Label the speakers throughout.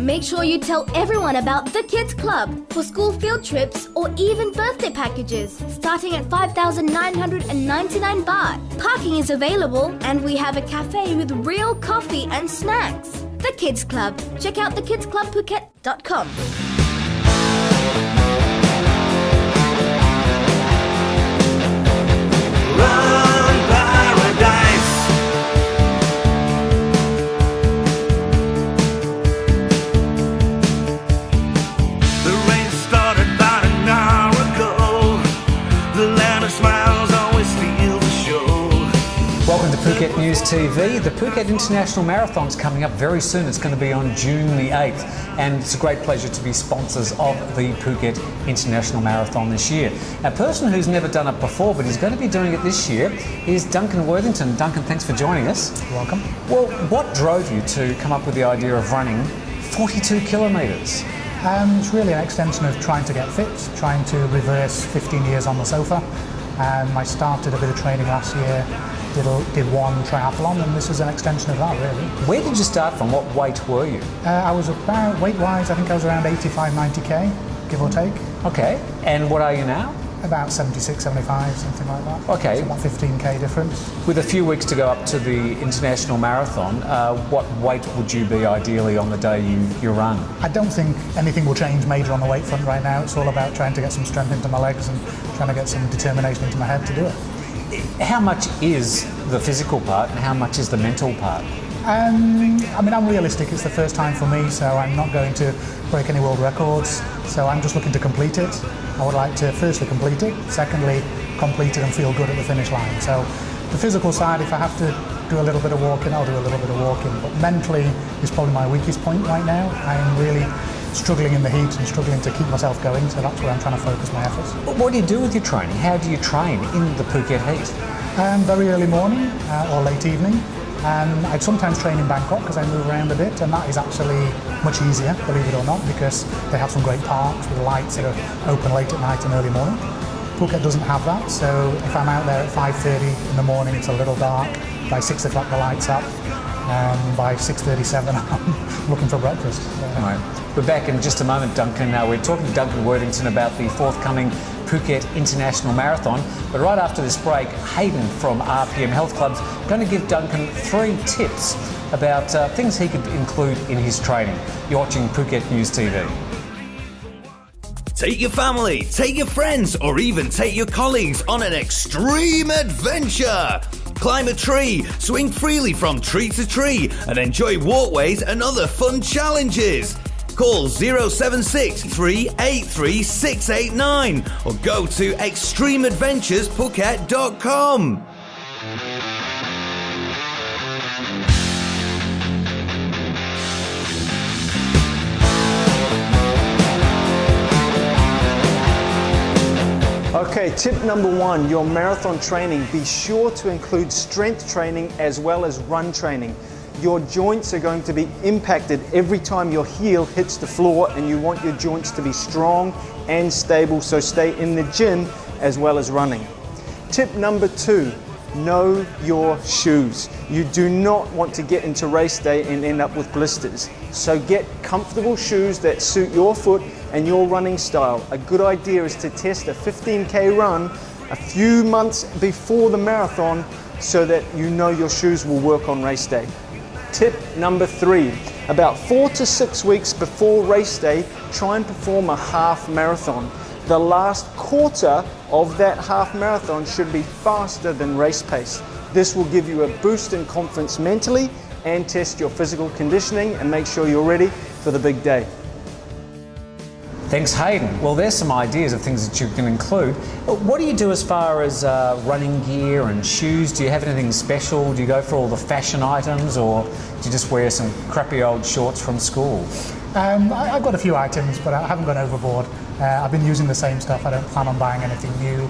Speaker 1: Make sure you tell everyone about the Kids Club for school field trips or even birthday packages starting at 5,999 baht. Parking is available and we have a cafe with real coffee and snacks. The Kids Club. Check out thekidsclubphuket.com.
Speaker 2: Welcome to Phuket News TV. The Phuket International Marathon is coming up very soon. It's going to be on June the 8th, and it's a great pleasure to be sponsors of the Phuket International Marathon this year. A person who's never done it before but is going to be doing it this year is Duncan Worthington. Duncan, thanks for joining us.
Speaker 3: You're welcome.
Speaker 2: Well, what drove you to come up with the idea of running 42 kilometres?
Speaker 3: It's really an extension of trying to get fit, trying to reverse 15 years on the sofa. I started a bit of training last year, did one triathlon, and this is an extension of that, really.
Speaker 2: Where did you start from? What weight were you?
Speaker 3: I was about, weight-wise, I think I was around 85, 90k, give or take.
Speaker 2: Okay, and what are you now?
Speaker 3: About 76, 75, something like that.
Speaker 2: Okay.
Speaker 3: So about 15k difference.
Speaker 2: With a few weeks to go up to the International Marathon, what weight would you be ideally on the day you run?
Speaker 3: I don't think anything will change major on the weight front right now. It's all about trying to get some strength into my legs and trying to get some determination into my head to do it.
Speaker 2: How much is the physical part and how much is the mental part?
Speaker 3: I mean, I'm realistic. It's the first time for me, so I'm not going to break any world records. So I'm just looking to complete it. I would like to firstly complete it, secondly complete it and feel good at the finish line. So the physical side, if I have to do a little bit of walking, I'll do a little bit of walking. But mentally is probably my weakest point right now. I'm really struggling in the heat and struggling to keep myself going, so that's where I'm trying to focus my efforts.
Speaker 2: What do you do with your training? How do you train in the Phuket heat?
Speaker 3: Very early morning or late evening. I'd sometimes train in Bangkok because I move around a bit, and that is actually much easier, believe it or not, because they have some great parks with lights that are open late at night and early morning. Phuket doesn't have that, so if I'm out there at 5:30 in the morning, it's a little dark. By 6 o'clock the light's up, and by 6:37 I'm looking for breakfast.
Speaker 2: All right. We're back in just a moment, Duncan. We're talking to Duncan Worthington about the forthcoming Phuket International Marathon. But right after this break, Hayden from RPM Health Club's going to give Duncan 3 tips about things he could include in his training. You're watching Phuket News TV.
Speaker 4: Take your family, take your friends, or even take your colleagues on an extreme adventure. Climb a tree, swing freely from tree to tree, and enjoy walkways and other fun challenges. Call 076 383 689 or go to extremeadventuresphuket.com.
Speaker 5: Okay, tip number 1, your marathon training. Be sure to include strength training as well as run training. Your joints are going to be impacted every time your heel hits the floor, and you want your joints to be strong and stable, so stay in the gym as well as running. Tip number 2, know your shoes. You do not want to get into race day and end up with blisters. So get comfortable shoes that suit your foot and your running style. A good idea is to test a 15k run a few months before the marathon so that you know your shoes will work on race day. Tip number 3, about 4 to 6 weeks before race day, try and perform a half marathon. The last quarter of that half marathon should be faster than race pace. This will give you a boost in confidence mentally and test your physical conditioning and make sure you're ready for the big day.
Speaker 2: Thanks, Hayden. Well, there's some ideas of things that you can include. What do you do as far as running gear and shoes? Do you have anything special? Do you go for all the fashion items, or do you just wear some crappy old shorts from school?
Speaker 3: I've got a few items, but I haven't gone overboard. I've been using the same stuff. I don't plan on buying anything new.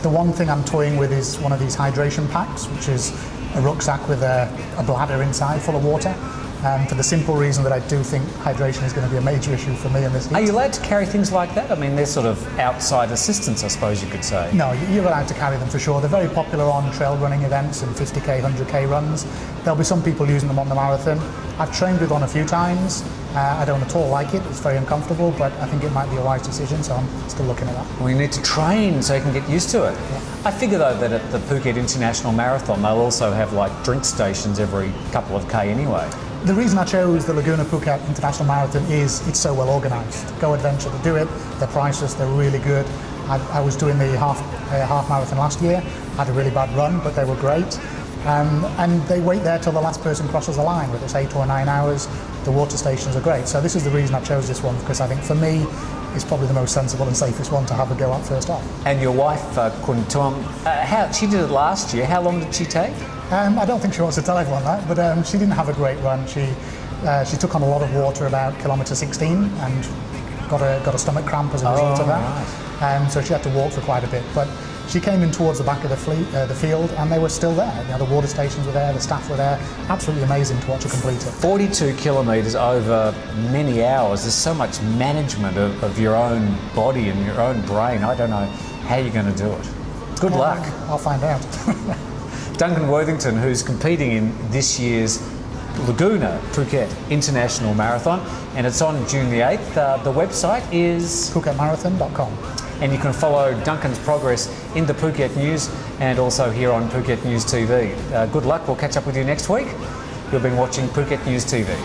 Speaker 3: The one thing I'm toying with is one of these hydration packs, which is a rucksack with a bladder inside full of water. for the simple reason that I do think hydration is going to be a major issue for me in this heat.
Speaker 2: Are you allowed to carry things like that? I mean, they're sort of outside assistance, I suppose you could say.
Speaker 3: No, you're allowed to carry them for sure. They're very popular on trail running events and 50k, 100k runs. There'll be some people using them on the marathon. I've trained with one a few times. I don't at all like it. It's very uncomfortable, but I think it might be a wise decision, so I'm still looking at that.
Speaker 2: We need to train so you can get used to it.
Speaker 3: Yeah.
Speaker 2: I figure though that at the Phuket International Marathon they'll also have like drink stations every couple of k anyway.
Speaker 3: The reason I chose the Laguna Phuket International Marathon is it's so well organised. Go Adventure to do it, they're priceless, they're really good. I was doing the half marathon last year, had a really bad run, but they were great. And they wait there till the last person crosses the line, whether it's 8 or 9 hours. The water stations are great. So this is the reason I chose this one, because I think for me, it's probably the most sensible and safest one to have a go at first off. And
Speaker 2: your wife, Kun Tuam, she did it last year. How long did she take?
Speaker 3: I don't think she wants to tell everyone that, but she didn't have a great run. She took on a lot of water about kilometre 16 and got a stomach cramp as a result of that. Right. So she had to walk for quite a bit. But she came in towards the back of the field, and they were still there. You know, the water stations were there, the staff were there. Absolutely amazing to watch her complete it.
Speaker 2: 42 kilometres over many hours. There's so much management of your own body and your own brain. I don't know how you're going to do it. Good luck.
Speaker 3: I'll find out.
Speaker 2: Duncan Worthington, who's competing in this year's Laguna Phuket International Marathon, and it's on June the 8th. The website is
Speaker 3: phuketmarathon.com.
Speaker 2: And you can follow Duncan's progress in the Phuket News and also here on Phuket News TV. Good luck. We'll catch up with you next week. You've been watching Phuket News TV.